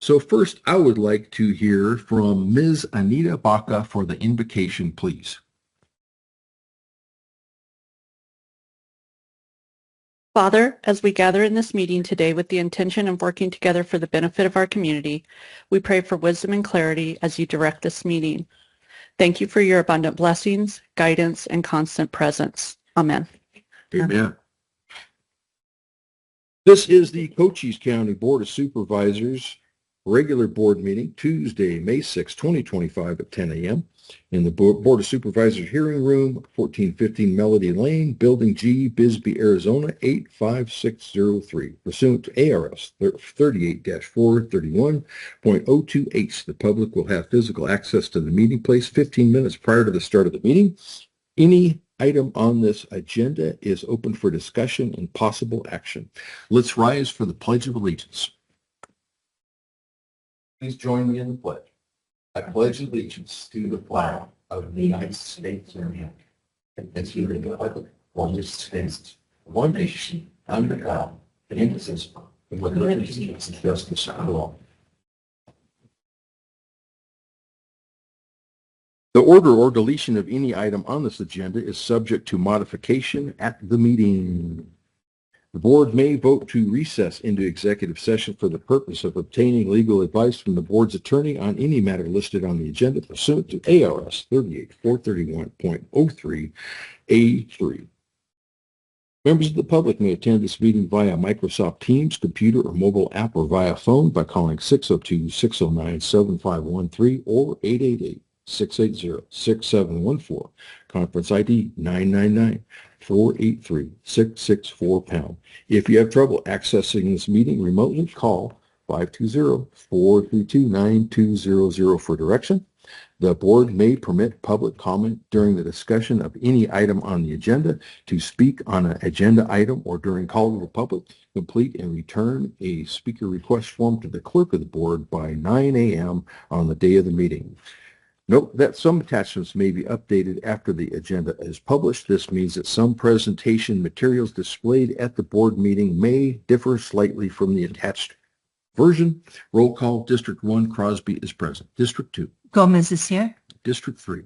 So first, I would like to hear from Ms. Anita Baca for the invocation, please. Father, as we gather in this meeting today with the intention of working together for the benefit of our community, we pray for wisdom and clarity as you direct this meeting. Thank you for your abundant blessings, guidance, and constant presence. Amen. Amen. This is the Cochise County Board of Supervisors regular board meeting, Tuesday, May 6, 2025 at 10 a.m. in the Board of Supervisors hearing room, 1415 Melody Lane, Building G, Bisbee, Arizona, 85603, pursuant to ARS 38-431.02H. The public will have physical access to the meeting place 15 minutes prior to the start of the meeting. Any item on this agenda is open for discussion and possible action. Let's rise for the Pledge of Allegiance. Please join me in the pledge. I pledge allegiance to the flag of the United States of America and to the republic for which it stands, one nation, under God, indivisible, with liberty and justice for all. The order or deletion of any item on this agenda is subject to modification at the meeting. The board may vote to recess into executive session for the purpose of obtaining legal advice from the board's attorney on any matter listed on the agenda pursuant to ARS 38-431.03A3. Members of the public may attend this meeting via Microsoft Teams, computer or mobile app, or via phone by calling 602-609-7513 or 888-680-6714. Conference ID 999-483-664#. If you have trouble accessing this meeting remotely, call 520-432-9200 for direction. The board may permit public comment during the discussion of any item on the agenda. To speak on an agenda item or during call to the public, complete and return a speaker request form to the clerk of the board by 9 a.m. on the day of the meeting. Note that some attachments may be updated after the agenda is published. This means that some presentation materials displayed at the board meeting may differ slightly from the attached version. Roll call. District 1, Crosby is present. District 2. Gomez is here. District 3.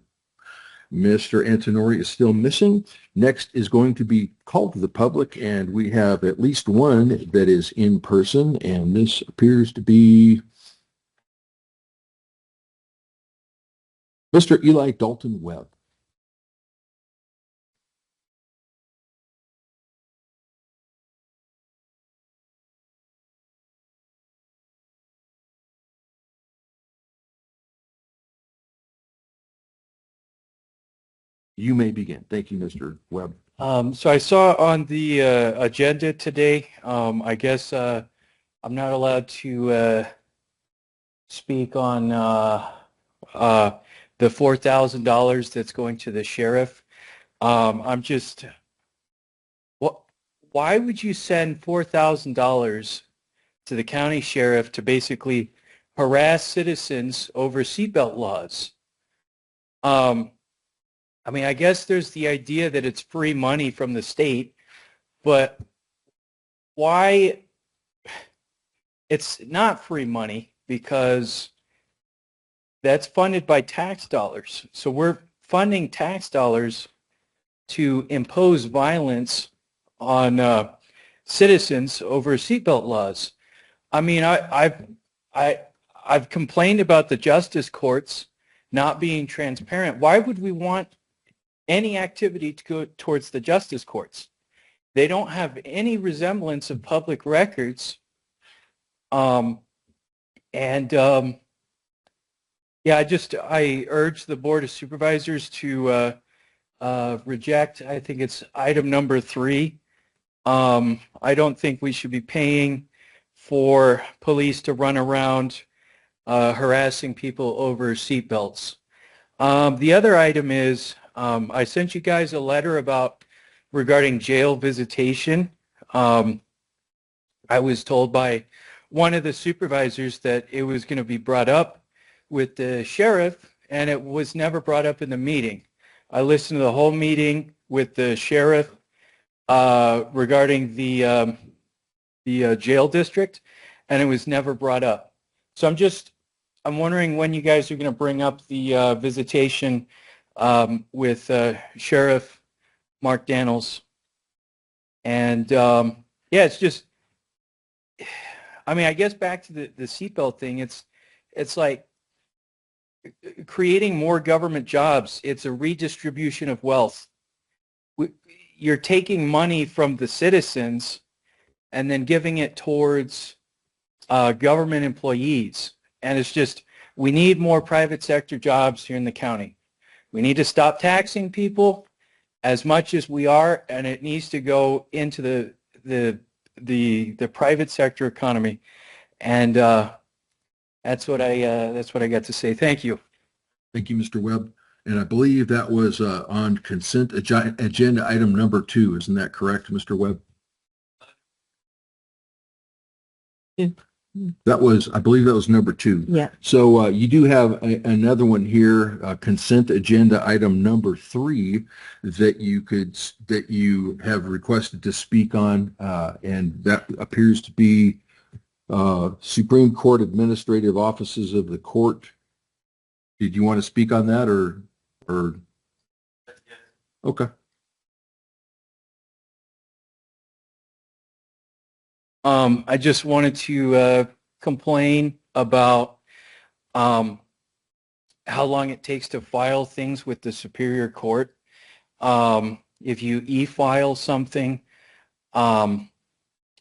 Mr. Antonori is still missing. Next is going to be called to the public, and we have at least one that is in person, and this appears to be Mr. Eli Dalton Webb. You may begin. Thank you, Mr. Webb. So I saw on the agenda today, I guess I'm not allowed to speak on the $4,000 that's going to the sheriff. I'm just, why would you send $4,000 to the county sheriff to basically harass citizens over seatbelt laws? I mean, I guess there's the idea that it's free money from the state, but why? It's not free money because that's funded by tax dollars. So we're funding tax dollars to impose violence on citizens over seatbelt laws. I mean, I've complained about the justice courts not being transparent. Why would we want any activity to go towards the justice courts? They don't have any resemblance of public records. Yeah, I urge the Board of Supervisors to reject, I think it's item number 3. I don't think we should be paying for police to run around harassing people over seatbelts. The other item is I sent you guys a letter regarding jail visitation. I was told by one of the supervisors that it was going to be brought up with the sheriff, and it was never brought up in the meeting. I listened to the whole meeting with the sheriff regarding the jail district, and it was never brought up. So I'm wondering when you guys are going to bring up the visitation with Sheriff Mark Daniels. And yeah, it's just, I mean, I guess back to the seatbelt thing, it's like creating more government jobs. It's a redistribution of wealth. You're taking money from the citizens and then giving it towards government employees. And it's just, we need more private sector jobs here in the county. We need to stop taxing people as much as we are, and it needs to go into the private sector economy. And that's what I got to say. Thank you. Thank you, Mr. Webb. And I believe that was on consent agenda item number 2. Isn't that correct, Mr. Webb? Yeah. That was, I believe that was number 2. Yeah. So you do have another one here, consent agenda item number 3 that you have requested to speak on, and that appears to be Supreme Court Administrative Offices of the Court. Did you want to speak on that or? Okay. I just wanted to complain about how long it takes to file things with the Superior Court. If you e-file something,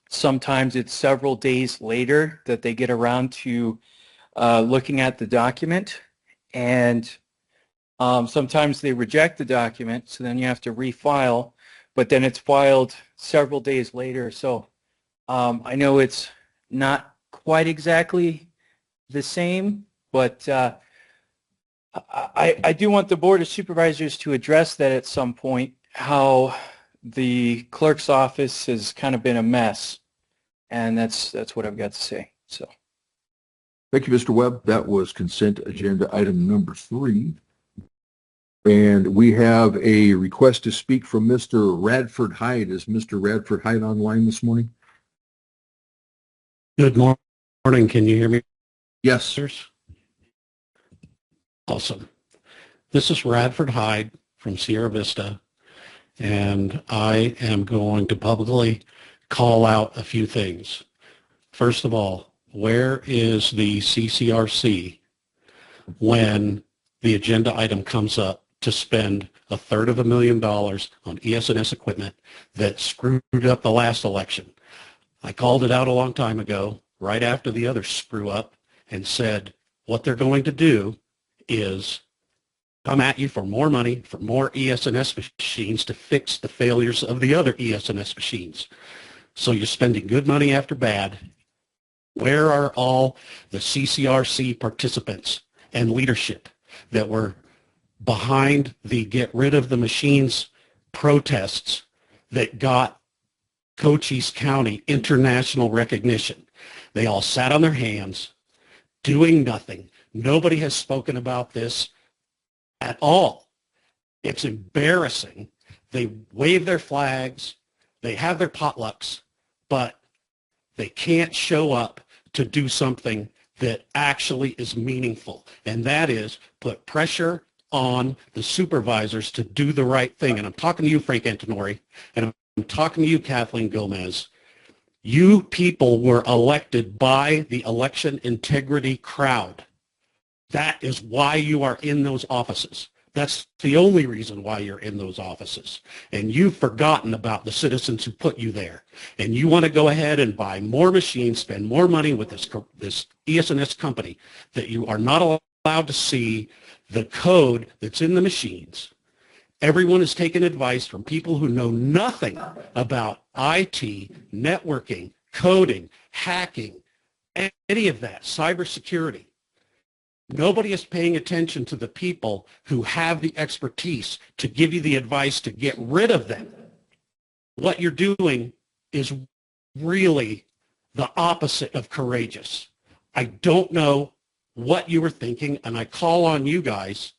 sometimes it's several days later that they get around to looking at the document, and sometimes they reject the document, so then you have to refile, but then it's filed several days later. So I know it's not quite exactly the same, but I do want the Board of Supervisors to address that at some point, how the clerk's office has kind of been a mess, and that's what I've got to say. So, Thank you, Mr. Webb. That was consent agenda item number 3. And we have a request to speak from Mr. Radford Hyde. Is Mr. Radford Hyde online this morning? Good morning. Can you hear me? Yes. Sirs? Awesome. This is Radford Hyde from Sierra Vista, and I am going to publicly call out a few things. First of all, where is the CCRC when the agenda item comes up to spend $250,000 on ES&S equipment that screwed up the last election? I called it out a long time ago, right after the other screw up, and said what they're going to do is come at you for more money, for more ES&S machines to fix the failures of the other ES&S machines. So you're spending good money after bad. Where are all the CCRC participants and leadership that were behind the get rid of the machines protests that got Cochise County international recognition? They all sat on their hands, doing nothing. Nobody has spoken about this at all. It's embarrassing. They wave their flags, they have their potlucks, but they can't show up to do something that actually is meaningful, and that is put pressure on the supervisors to do the right thing. And I'm talking to you, Frank Antonori, and I'm talking to you, Kathleen Gomez. You people were elected by the election integrity crowd. That is why you are in those offices. That's the only reason why you're in those offices. And you've forgotten about the citizens who put you there. And you want to go ahead and buy more machines, spend more money with this ES&S company that you are not allowed to see the code that's in the machines. Everyone is taking advice from people who know nothing about IT, networking, coding, hacking, any of that, cybersecurity. Nobody is paying attention to the people who have the expertise to give you the advice to get rid of them. What you're doing is really the opposite of courageous. I don't know what you were thinking, and I call on you guys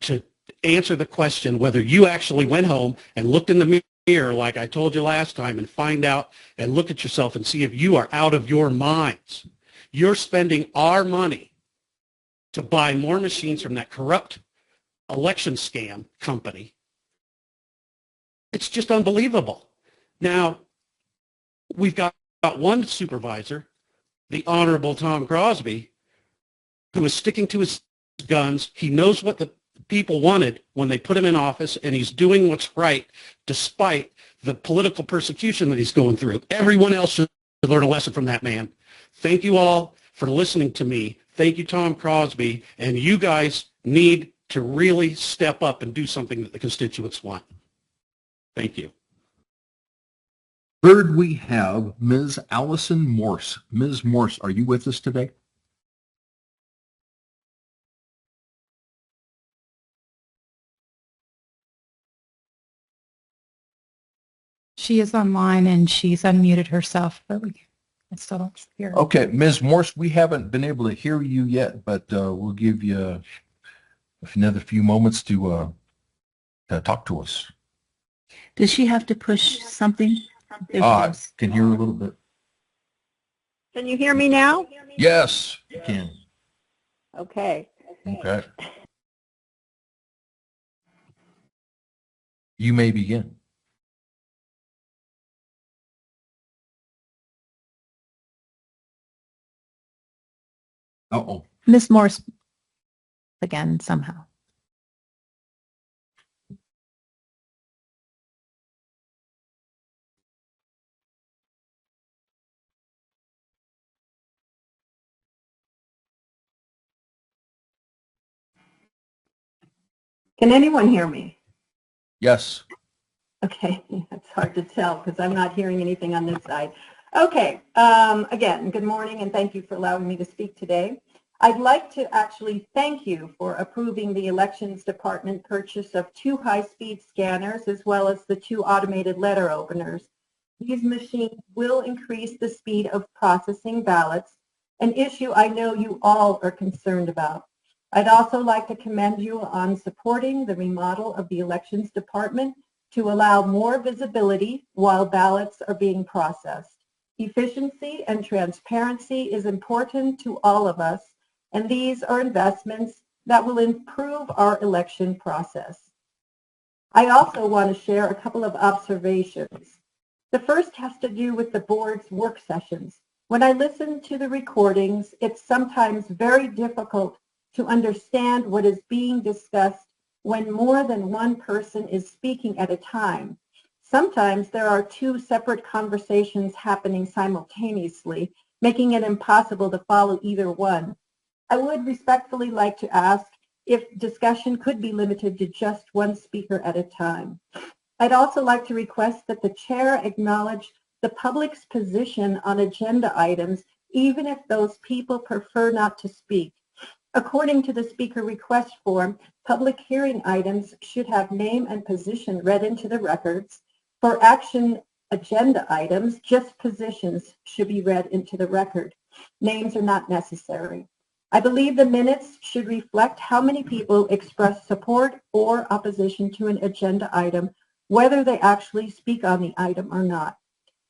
to answer the question whether you actually went home and looked in the mirror like I told you last time and find out and look at yourself and see if you are out of your minds. You're spending our money to buy more machines from that corrupt election scam company. It's just unbelievable. Now, we've got one supervisor, the Honorable Tom Crosby, who is sticking to his guns. He knows what the people wanted when they put him in office, and he's doing what's right despite the political persecution that he's going through. Everyone else should learn a lesson from that man. Thank you all for listening to me. Thank you, Tom Crosby, and you guys need to really step up and do something that the constituents want. Thank you. Third, we have Ms. Allison Morse. Ms. Morse, are you with us today? She is online and she's unmuted herself, but I still don't hear her. Okay, Ms. Morse, we haven't been able to hear you yet, but we'll give you another few moments to talk to us. Does she have to push something? There she goes. Can hear a little bit. Can you hear me now? Yes, you can. Okay. Okay. You may begin. Uh-oh. Ms. Morse again somehow. Can anyone hear me? Yes. Okay, it's hard to tell because I'm not hearing anything on this side. Okay, again, good morning and thank you for allowing me to speak today. I'd like to actually thank you for approving the Elections Department purchase of 2 high-speed scanners as well as the 2 automated letter openers. These machines will increase the speed of processing ballots, an issue I know you all are concerned about. I'd also like to commend you on supporting the remodel of the Elections Department to allow more visibility while ballots are being processed. Efficiency and transparency is important to all of us, and these are investments that will improve our election process. I also want to share a couple of observations. The first has to do with the board's work sessions. When I listen to the recordings, it's sometimes very difficult to understand what is being discussed when more than one person is speaking at a time. Sometimes there are 2 separate conversations happening simultaneously, making it impossible to follow either one. I would respectfully like to ask if discussion could be limited to just one speaker at a time. I'd also like to request that the chair acknowledge the public's position on agenda items, even if those people prefer not to speak. According to the speaker request form, public hearing items should have name and position read into the records. For action agenda items, just positions should be read into the record. Names are not necessary. I believe the minutes should reflect how many people express support or opposition to an agenda item, whether they actually speak on the item or not.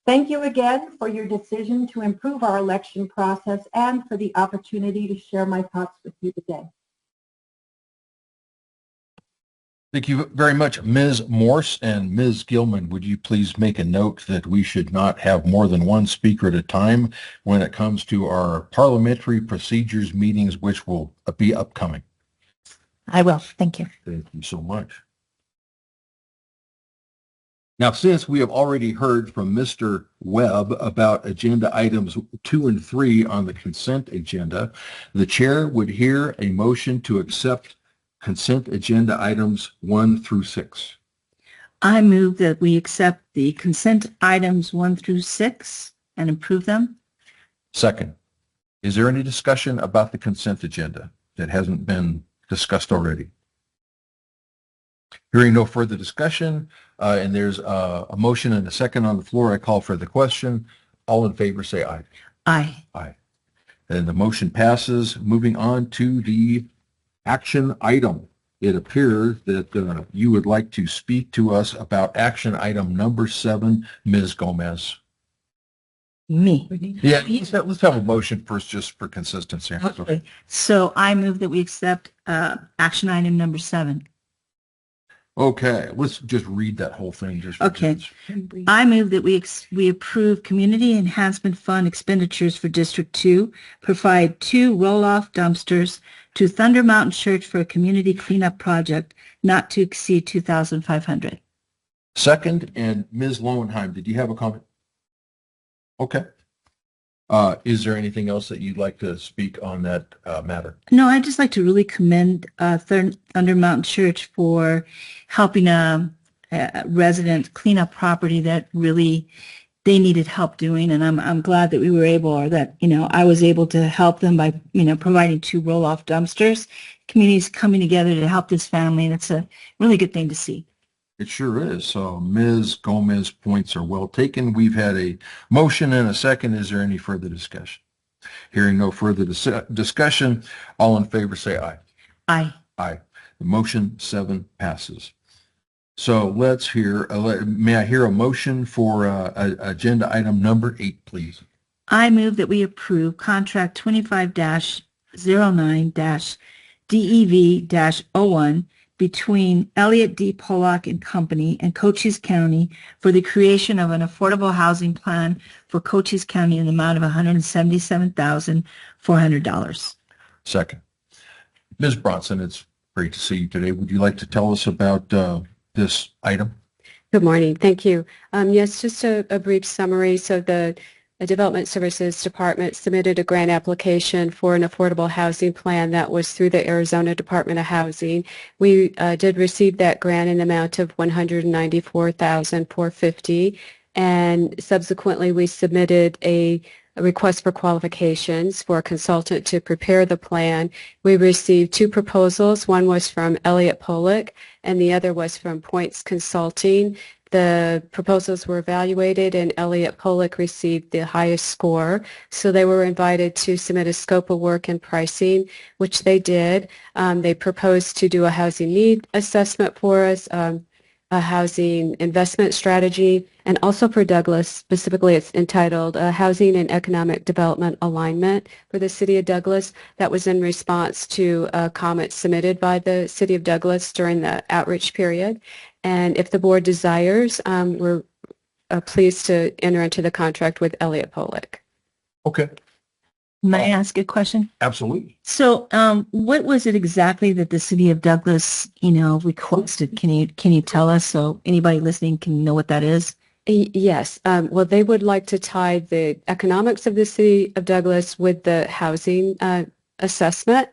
Thank you again for your decision to improve our election process and for the opportunity to share my thoughts with you today. Thank you very much, Ms. Morse. And Ms. Gilman, would you please make a note that we should not have more than one speaker at a time when it comes to our parliamentary procedures meetings, which will be upcoming. I will. Thank you. Thank you so much. Now, since we have already heard from Mr. Webb about agenda items 2 and 3 on the consent agenda, the chair would hear a motion to accept consent agenda items 1 through 6. I move that we accept the consent items 1 through 6 and approve them. Second, is there any discussion about the consent agenda that hasn't been discussed already? Hearing no further discussion, and there's a motion and a second on the floor, I call for the question. All in favor say aye. Aye. Aye. And the motion passes. Moving on to the action item. It appears that you would like to speak to us about action item number 7, Ms. Gomez. Me. Yeah, let's have a motion first, just for consistency. Okay. So I move that we accept action item number 7. Okay, let's just read that whole thing. Just for Okay. just- I move that we approve Community Enhancement Fund expenditures for District 2, provide 2 roll-off dumpsters to Thunder Mountain Church for a community cleanup project not to exceed $2,500. Second, and Ms. Lowenheim, did you have a comment? Okay. Is there anything else that you'd like to speak on that matter? No, I'd just like to really commend Thunder Mountain Church for helping a resident clean up property that really they needed help doing. And I'm glad that we were able, or that, I was able to help them by, providing 2 roll-off dumpsters. Communities coming together to help this family, and it's a really good thing to see. It sure is. So Ms. Gomez points are well taken. We've had a motion and a second. Is there any further discussion? Hearing no further discussion, all in favor say aye. Aye. Aye. The motion 7 passes. So let's hear, may I hear a motion for agenda item number 8, please? I move that we approve contract 25-09-DEV-01 between Elliott D. Pollock and Company and Cochise County for the creation of an affordable housing plan for Cochise County in the amount of $177,400. Second. Ms. Bronson, it's great to see you today. Would you like to tell us about this item? Good morning. Thank you. Yes, just a brief summary. So the Development Services Department submitted a grant application for an affordable housing plan that was through the Arizona Department of Housing. We did receive that grant in the amount of $194,450, and subsequently we submitted a request for qualifications for a consultant to prepare the plan. We received 2 proposals. One was from Elliott Pollock and the other was from Points Consulting. The proposals were evaluated and Elliott Pollock received the highest score. So they were invited to submit a scope of work and pricing, which they did. They proposed to do a housing need assessment for us, a housing investment strategy, and also for Douglas, specifically it's entitled Housing and Economic Development Alignment for the City of Douglas. That was in response to comments submitted by the City of Douglas during the outreach period. And if the board desires, we're pleased to enter into the contract with Elliott Pollock. Okay. May I ask a question? Absolutely. So, what was it exactly that the City of Douglas, requested? Can you tell us so anybody listening can know what that is? Yes. Well, they would like to tie the economics of the City of Douglas with the housing assessment,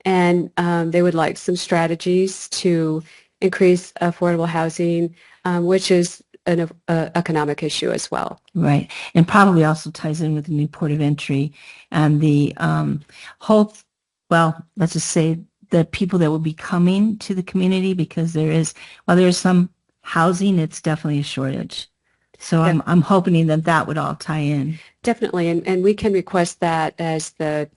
and they would like some strategies to increase affordable housing, which is an economic issue as well. Right. And probably also ties in with the new port of entry and the hope, well, let's just say the people that will be coming to the community, because while there is some housing, it's definitely a shortage. So Yeah. I'm hoping that would all tie in. Definitely. And we can request that as the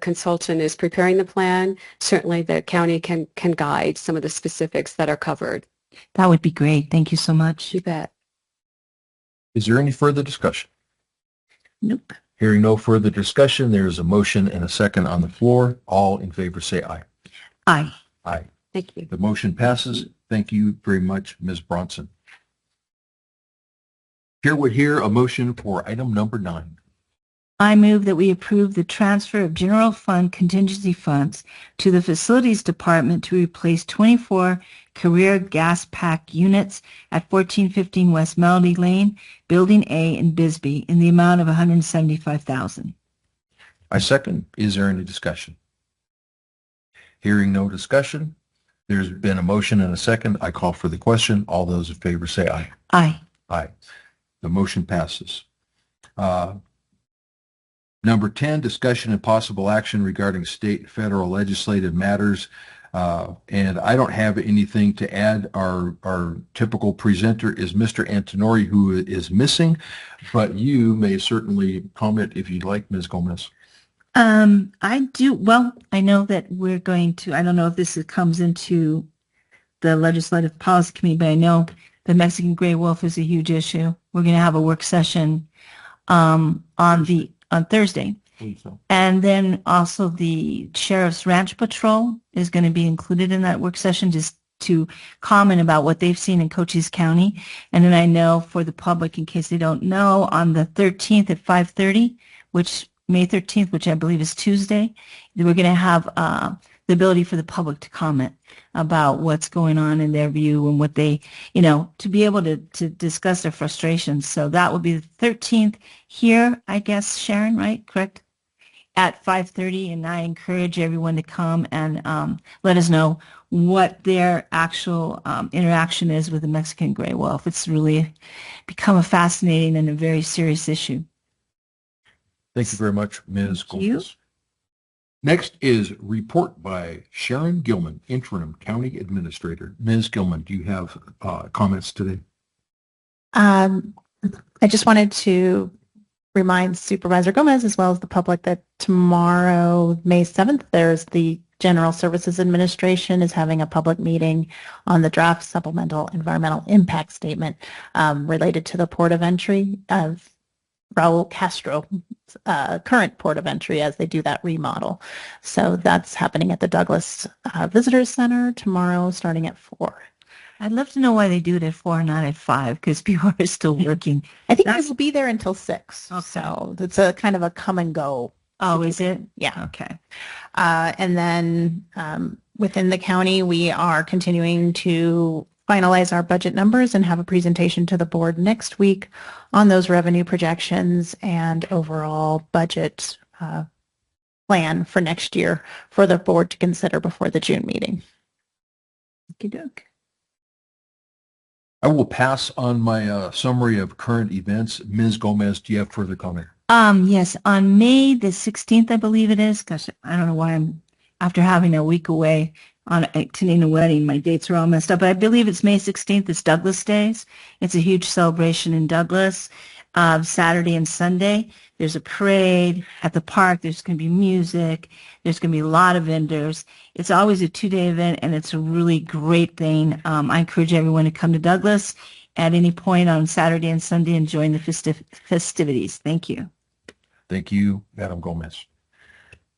consultant is preparing the plan. Certainly the county can guide some of the specifics that are covered. That would be great. Thank you so much. You bet. Is there any further discussion? Nope. Hearing no further discussion, there is a motion and a second on the floor. All in favor say aye. Aye. Aye. Thank you. The motion passes. Thank you very much, Ms. Bronson. Here we hear a motion for item number 9. I move that we approve the transfer of general fund contingency funds to the Facilities Department to replace 24 career gas pack units at 1415 West Melody Lane, Building A in Bisbee, in the amount of $175,000. I second. Is there any discussion? Hearing no discussion, there's been a motion and a second. I call for the question. All those in favor say aye. Aye. Aye. The motion passes. Number 10, discussion and possible action regarding state and federal legislative matters. And I don't have anything to add. Our typical presenter is Mr. Antonori, who is missing, but you may certainly comment if you'd like, Ms. Gomez. I do. Well, I know that we're going to, I don't know if this comes into the Legislative Policy Committee, but I know the Mexican gray wolf is a huge issue. We're going to have a work session on Thursday. And then also the Sheriff's Ranch Patrol is going to be included in that work session just to comment about what they've seen in Cochise County. And then I know for the public, in case they don't know, on the 13th at 5:30, May 13th, which I believe is Tuesday, we're going to have the ability for the public to comment about what's going on in their view and what they, to be able to discuss their frustrations. So that will be the 13th here, I guess, Sharon, right? Correct? At 5:30, and I encourage everyone to come and let us know what their actual interaction is with the Mexican gray wolf. It's really become a fascinating and a very serious issue. Thank you very much, Ms. Thank you. Gomez. Next is report by Sharon Gilman, Interim County Administrator. Ms. Gilman, do you have comments today? I just wanted to remind Supervisor Gomez as well as the public that tomorrow, May 7th, there's the General Services Administration is having a public meeting on the draft supplemental environmental impact statement related to the port of entry of Raul Castro, current port of entry as they do that remodel. So that's happening at the Douglas Visitors Center tomorrow starting at 4. I'd love to know why they do it at 4 and not at 5, because people are still working. I think they will be there until 6. Okay. So it's a kind of a come and go. Oh, is it? Yeah. Okay. And then within the county, we are continuing to finalize our budget numbers and have a presentation to the board next week on those revenue projections and overall budget plan for next year for the board to consider before the June meeting. Okey-doke. I will pass on my summary of current events. Ms. Gomez, do you have further comment? Yes, on May the 16th, I believe it is. Gosh, I don't know why after having a week away on attending a wedding, my dates are all messed up, but I believe it's May 16th. It's Douglas Days. It's a huge celebration in Douglas. Saturday and Sunday, there's a parade at the park. There's going to be music. There's going to be a lot of vendors. It's always a 2-day event, and it's a really great thing. I encourage everyone to come to Douglas at any point on Saturday and Sunday and join the festivities. Thank you. Thank you, Madam Gomez.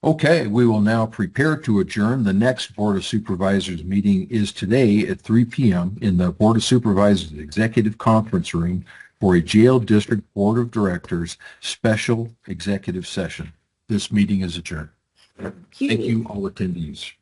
Okay, we will now prepare to adjourn. The next Board of Supervisors meeting is today at 3 p.m. in the Board of Supervisors Executive Conference Room for a Jail District Board of Directors special executive session. This meeting is adjourned. Thank you, all attendees.